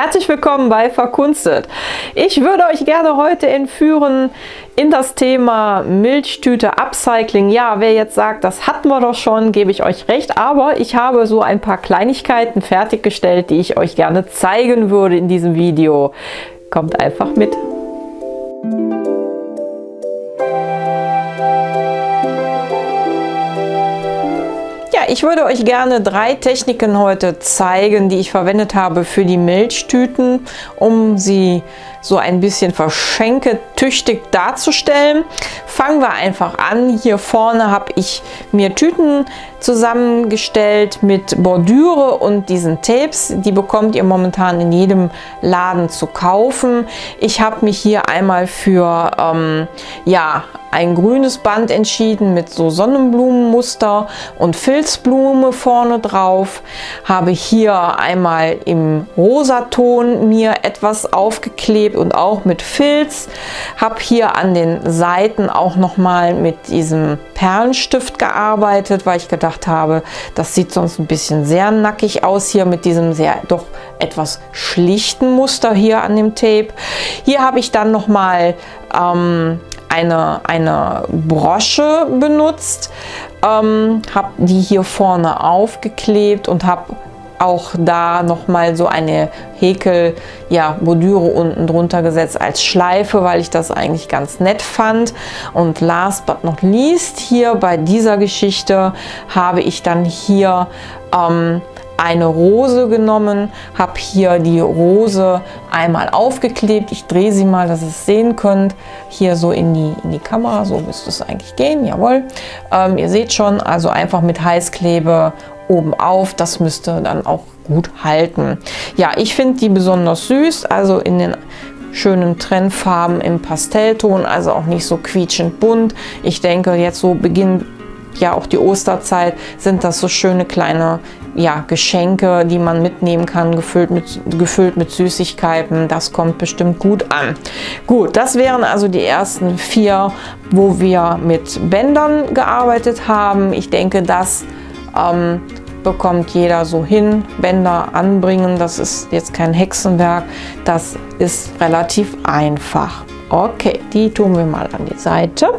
Herzlich willkommen bei Verkunstet. Ich würde euch gerne heute entführen in das Thema Milchtüte Upcycling. Ja, wer jetzt sagt, das hatten wir doch schon, gebe ich euch recht, aber ich habe so ein paar Kleinigkeiten fertiggestellt, die ich euch gerne zeigen würde in diesem Video. Kommt einfach mit. Ich würde euch gerne 3 Techniken heute zeigen, die ich verwendet habe für die Milchtüten, um sie so ein bisschen verschenketüchtig darzustellen. Fangen wir einfach an. Hier vorne habe ich mir Tüten zusammengestellt mit Bordüre und diesen Tapes. Die bekommt ihr momentan in jedem Laden zu kaufen. Ich habe mich hier einmal für ein grünes Band entschieden mit so Sonnenblumenmuster und Filzblume vorne drauf. Habe hier einmal im Rosaton mir etwas aufgeklebt und auch mit Filz. Habe hier an den Seiten auch noch mal mit diesem Perlenstift gearbeitet, weil ich gedacht habe, das sieht sonst ein bisschen sehr nackig aus hier mit diesem sehr doch etwas schlichten Muster hier an dem Tape. Hier habe ich dann noch mal eine Brosche benutzt, habe die hier vorne aufgeklebt und habe auch da noch mal so eine Bordüre unten drunter gesetzt als Schleife, weil ich das eigentlich ganz nett fand. Und last but not least, hier bei dieser Geschichte habe ich dann hier eine Rose genommen, habe hier die Rose einmal aufgeklebt. Ich drehe sie mal, dass ihr es sehen könnt. Hier so in die Kamera, so müsste es eigentlich gehen, jawohl. Ihr seht schon, also einfach mit Heißklebe oben auf, das müsste dann auch gut halten. Ja, ich finde die besonders süß, also in den schönen Trendfarben im Pastellton, also auch nicht so quietschend bunt. Ich denke, jetzt so beginnt ja auch die Osterzeit, sind das so schöne kleine Geschenke, die man mitnehmen kann, gefüllt mit Süßigkeiten. Das kommt bestimmt gut an. Gut, das wären also die ersten 4, wo wir mit Bändern gearbeitet haben. Ich denke, das bekommt jeder so hin. Bänder anbringen, das ist jetzt kein Hexenwerk. Das ist relativ einfach. Okay, die tun wir mal an die Seite.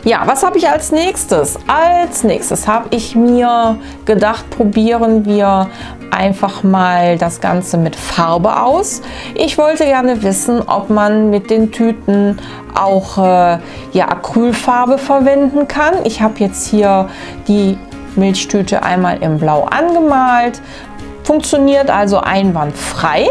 Ja, was habe ich als nächstes? Als nächstes habe ich mir gedacht, probieren wir einfach mal das Ganze mit Farbe aus. Ich wollte gerne wissen, ob man mit den Tüten auch Acrylfarbe verwenden kann. Ich habe jetzt hier die Milchtüte einmal in Blau angemalt. Funktioniert also einwandfrei.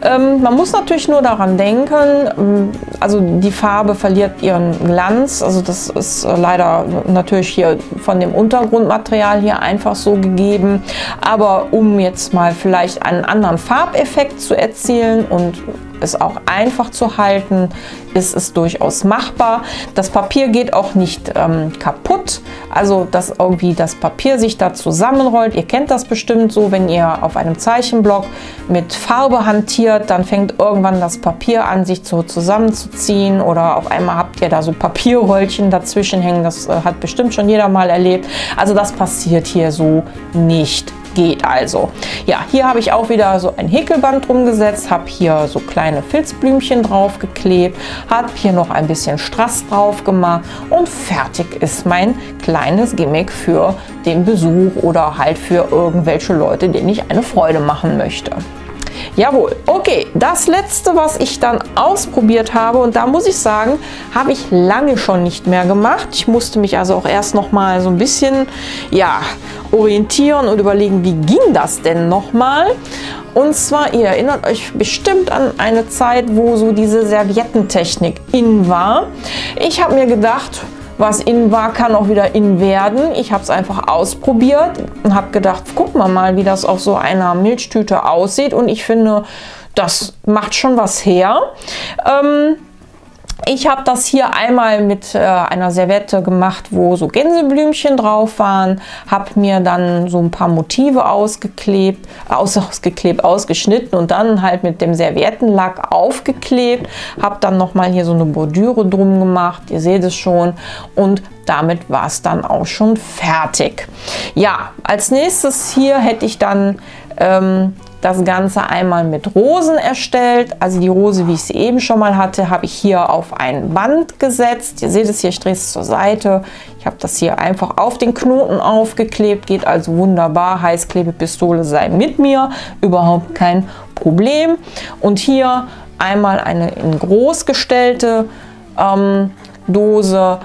Man muss natürlich nur daran denken, also die Farbe verliert ihren Glanz, also das ist leider natürlich hier von dem Untergrundmaterial hier einfach so gegeben, aber um jetzt mal vielleicht einen anderen Farbeffekt zu erzielen und es auch einfach zu halten, ist es durchaus machbar. Das Papier geht auch nicht kaputt, also dass irgendwie das Papier sich da zusammenrollt. Ihr kennt das bestimmt so, wenn ihr auf einem Zeichenblock mit Farbe hantiert, dann fängt irgendwann das Papier an, sich so zusammenzuziehen oder auf einmal habt ihr da so Papierröllchen dazwischen hängen. Das hat bestimmt schon jeder mal erlebt. Also das passiert hier so nicht. Geht also. Ja, hier habe ich auch wieder so ein Häkelband drum gesetzt, habe hier so kleine Filzblümchen drauf geklebt, habe hier noch ein bisschen Strass drauf gemacht und fertig ist mein kleines Gimmick für den Besuch oder halt für irgendwelche Leute, denen ich eine Freude machen möchte. Jawohl, okay, das letzte, was ich dann ausprobiert habe, und da muss ich sagen, habe ich lange schon nicht mehr gemacht. Ich musste mich also auch erst noch mal so ein bisschen orientieren und überlegen, wie ging das denn noch mal? Und zwar, ihr erinnert euch bestimmt an eine Zeit, wo so diese Serviettentechnik in war. Ich habe mir gedacht, was in war, kann auch wieder in werden. Ich habe es einfach ausprobiert und habe gedacht, gucken wir mal, wie das auf so einer Milchtüte aussieht. Und ich finde, das macht schon was her. Ich habe das hier einmal mit einer Serviette gemacht, wo so Gänseblümchen drauf waren, habe mir dann so ein paar Motive ausgeschnitten und dann halt mit dem Serviettenlack aufgeklebt, habe dann nochmal hier so eine Bordüre drum gemacht, ihr seht es schon, und damit war es dann auch schon fertig. Ja, als nächstes hier hätte ich dann das Ganze einmal mit Rosen erstellt. Also die Rose, wie ich sie eben schon mal hatte, habe ich hier auf ein Band gesetzt. Ihr seht es hier, ich drehe es zur Seite. Ich habe das hier einfach auf den Knoten aufgeklebt, geht also wunderbar. Heißklebepistole sei mit mir, überhaupt kein Problem. Und hier einmal eine in groß gestellte Dose,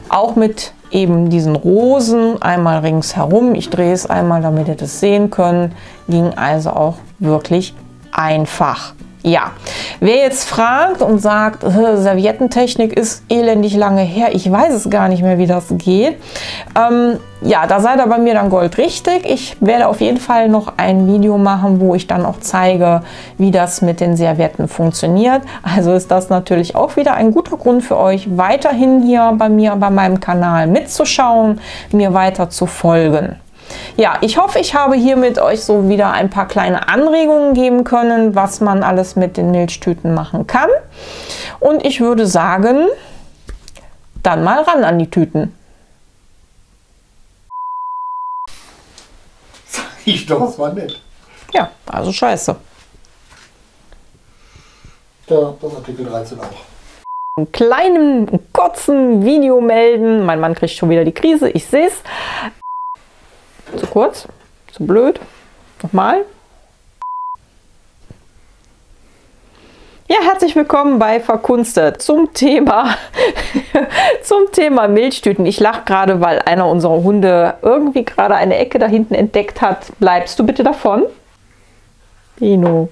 auch mit eben diesen Rosen, einmal ringsherum. Ich drehe es einmal, damit ihr das sehen könnt. Ging also auch wirklich einfach. Ja, wer jetzt fragt und sagt, Serviettentechnik ist elendig lange her, ich weiß es gar nicht mehr, wie das geht. Ja, da seid ihr bei mir dann goldrichtig. Ich werde auf jeden Fall noch ein Video machen, wo ich dann auch zeige, wie das mit den Servietten funktioniert. Also ist das natürlich auch wieder ein guter Grund für euch, weiterhin hier bei mir, bei meinem Kanal mitzuschauen, mir weiter zu folgen. Ja, ich hoffe, ich habe hiermit euch so wieder ein paar kleine Anregungen geben können, was man alles mit den Milchtüten machen kann. Und ich würde sagen, dann mal ran an die Tüten. Sag ich doch, das war nett. Ja, also scheiße. Ja, das Artikel 13 auch. Einen kleinen, kurzen Video melden. Mein Mann kriegt schon wieder die Krise, ich sehe es. Zu kurz, zu blöd. Nochmal. Ja, herzlich willkommen bei Verkunstet zum Thema Milchtüten. Ich lache gerade, weil einer unserer Hunde irgendwie gerade eine Ecke da hinten entdeckt hat. Bleibst du bitte davon? Pino.